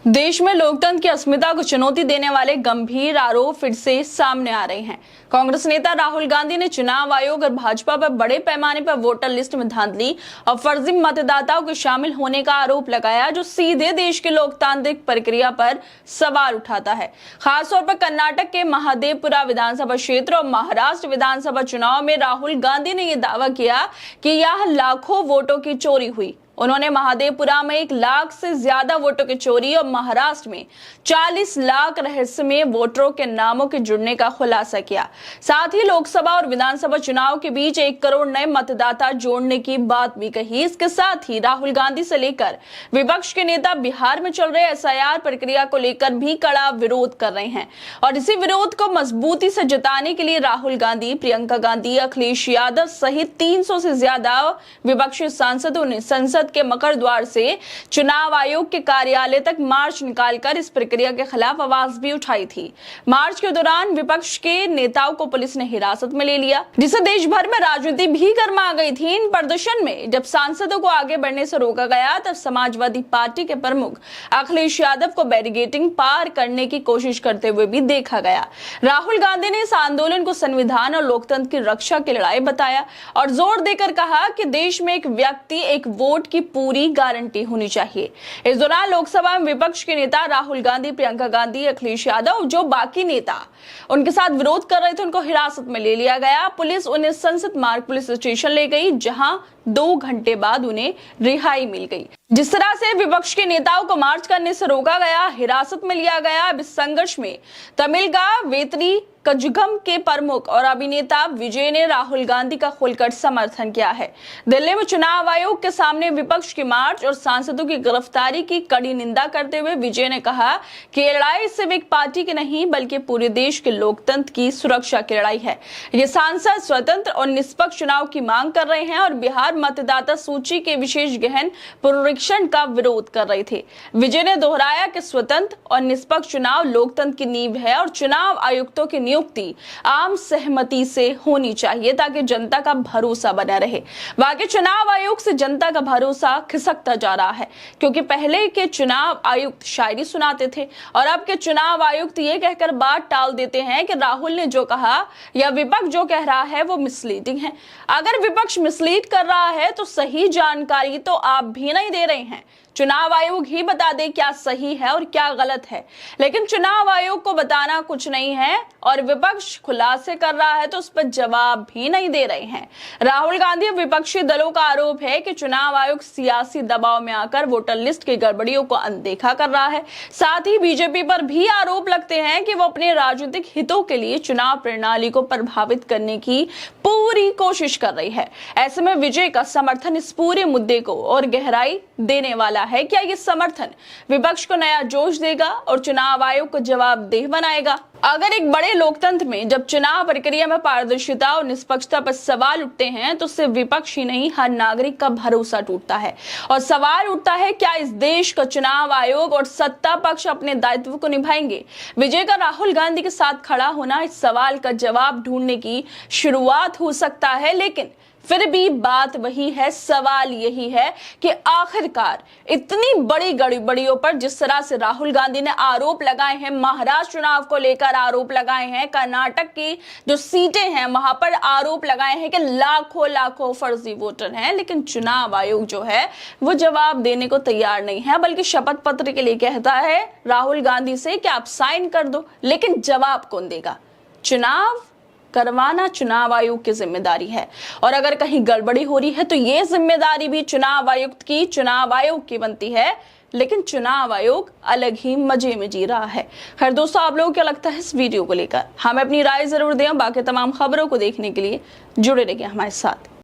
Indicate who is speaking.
Speaker 1: देश में लोकतंत्र की अस्मिता को चुनौती देने वाले गंभीर आरोप फिर से सामने आ रहे हैं। कांग्रेस नेता राहुल गांधी ने चुनाव आयोग और भाजपा पर बड़े पैमाने पर वोटर लिस्ट में धांधली और फर्जी मतदाताओं के शामिल होने का आरोप लगाया, जो सीधे देश की लोकतांत्रिक प्रक्रिया पर सवाल उठाता है। खासतौर पर कर्नाटक के महादेवपुरा विधानसभा क्षेत्र और महाराष्ट्र विधानसभा चुनाव में राहुल गांधी ने यह दावा किया कि यह लाखों वोटों की चोरी हुई। उन्होंने महादेवपुरा में 1 लाख से ज्यादा वोटों की चोरी और महाराष्ट्र में 40 लाख रहस्यमय वोटरों के नामों के जुड़ने का खुलासा किया। साथ ही लोकसभा और विधानसभा चुनाव के बीच 1 करोड़ नए मतदाता जोड़ने की बात भी कही। इसके साथ ही राहुल गांधी से लेकर विपक्ष के नेता बिहार में चल रहे एसआईआर प्रक्रिया को लेकर भी कड़ा विरोध कर रहे हैं और इसी विरोध को मजबूती से जताने के लिए राहुल गांधी, प्रियंका गांधी, अखिलेश यादव सहित 300 से ज्यादा विपक्षी सांसदों ने संसद के मकर द्वार से चुनाव आयोग के कार्यालय तक मार्च निकालकर इस प्रक्रिया के खिलाफ आवाज भी उठाई थी। मार्च के दौरान विपक्ष के नेताओं को पुलिस ने हिरासत में ले लिया, जिससे देश भर में राजनीति भी गर्मा गई थी। इन प्रदर्शन में जब सांसदों को आगे बढ़ने से रोका गया, तब समाजवादी पार्टी के प्रमुख अखिलेश यादव को बैरिकेडिंग पार करने की कोशिश करते हुए भी देखा गया। राहुल गांधी ने इस आंदोलन को संविधान और लोकतंत्र की रक्षा की लड़ाई बताया और जोर देकर कहा कि देश में एक व्यक्ति, एक वोट की पूरी गारंटी होनी चाहिए। इस दौरान लोकसभा में विपक्ष के नेता राहुल गांधी, प्रियंका गांधी, अखिलेश यादव, जो बाकी नेता उनके साथ विरोध कर रहे थे, उनको हिरासत में ले लिया गया। पुलिस उन्हें संसद मार्ग पुलिस स्टेशन ले गई, जहां 2 घंटे बाद उन्हें रिहाई मिल गई। जिस तरह से विपक्ष के नेताओं को मार्च करने से रोका गया, हिरासत में लिया गया, अब इस संघर्ष में तमिलगा वेत्री कजगम के प्रमुख और अभिनेता विजय ने राहुल गांधी का खुलकर समर्थन किया है। दिल्ली में चुनाव आयोग के सामने विपक्ष की मार्च और सांसदों की गिरफ्तारी की कड़ी निंदा करते हुए विजय ने कहा कि ये लड़ाई सिर्फ एक पार्टी की नहीं, बल्कि पूरे देश के लोकतंत्र की सुरक्षा की लड़ाई है। ये सांसद स्वतंत्र और निष्पक्ष चुनाव की मांग कर रहे हैं और बिहार मतदाता सूची के विशेष गहन पुनरीक्षण का विरोध कर रहे थे। विजय ने दोहराया कि स्वतंत्र और निष्पक्ष चुनाव लोकतंत्र की नींव है और चुनाव आयुक्तों की नियुक्ति आम सहमति से होनी चाहिए, ताकि जनता का भरोसा बना रहे। बाकी चुनाव आयोग से जनता का भरोसा खिसकता जा रहा है, क्योंकि पहले के चुनाव आयुक्त शायरी सुनाते थे और अब के चुनाव आयुक्त ये कहकर बात टाल देते हैं कि राहुल ने जो कहा या विपक्ष जो कह रहा है वो मिसलीडिंग है। अगर विपक्ष मिसलीड कर रहा है तो सही जानकारी तो आप भी नहीं दे रहे हैं। चुनाव आयोग ही बता दे क्या सही है और क्या गलत है, लेकिन चुनाव आयोग को बताना कुछ नहीं है और विपक्ष खुलासे कर रहा है तो उस पर जवाब भी नहीं दे रहे हैं। राहुल गांधी और विपक्षी दलों का आरोप है कि चुनाव आयोग सियासी दबाव में आकर वोटर लिस्ट की गड़बड़ियों को अनदेखा कर रहा है। साथ ही बीजेपी पर भी आरोप लगते हैं कि वो अपने राजनीतिक हितों के लिए चुनाव प्रणाली को प्रभावित करने की पूरी कोशिश कर रही है। ऐसे में विजय का समर्थन इस पूरे मुद्दे को और गहराई देने वाला है। क्या ये समर्थन विपक्ष को नया जोश देगा और चुनाव आयोग को जवाबदेह बनाएगा? अगर एक बड़े लोकतंत्र में जब चुनाव प्रक्रिया में पारदर्शिता और निष्पक्षता पर सवाल उठते हैं, तो सिर्फ विपक्ष ही नहीं, हर नागरिक का भरोसा टूटता है और सवाल उठता है, क्या इस देश का चुनाव आयोग और सत्ता पक्ष अपने दायित्व को निभाएंगे? विजय का राहुल गांधी के साथ खड़ा होना इस सवाल का जवाब ढूंढने की शुरुआत हो सकता है, लेकिन फिर भी बात वही है, सवाल यही है कि आखिरकार इतनी बड़ी गड़बड़ियों पर जिस तरह से राहुल गांधी ने आरोप लगाए हैं, महाराष्ट्र चुनाव को लेकर आरोप लगाए हैं, कर्नाटक की जो सीटें हैं वहां पर आरोप लगाए हैं कि लाखों लाखों फर्जी वोटर हैं, लेकिन चुनाव आयोग जो है वो जवाब देने को तैयार नहीं है, बल्कि शपथ पत्र के लिए कहता है राहुल गांधी से कि आप साइन कर दो, लेकिन जवाब कौन देगा? चुनाव करवाना चुनाव आयोग की जिम्मेदारी है और अगर कहीं गड़बड़ी हो रही है तो ये जिम्मेदारी भी चुनाव आयुक्त की, चुनाव आयोग की बनती है, लेकिन चुनाव आयोग अलग ही मजे में जी रहा है। खैर दोस्तों, आप लोगों को क्या लगता है इस वीडियो को लेकर? हमें अपनी राय जरूर दें। बाकी तमाम खबरों को देखने के लिए जुड़े रहिए हमारे साथ।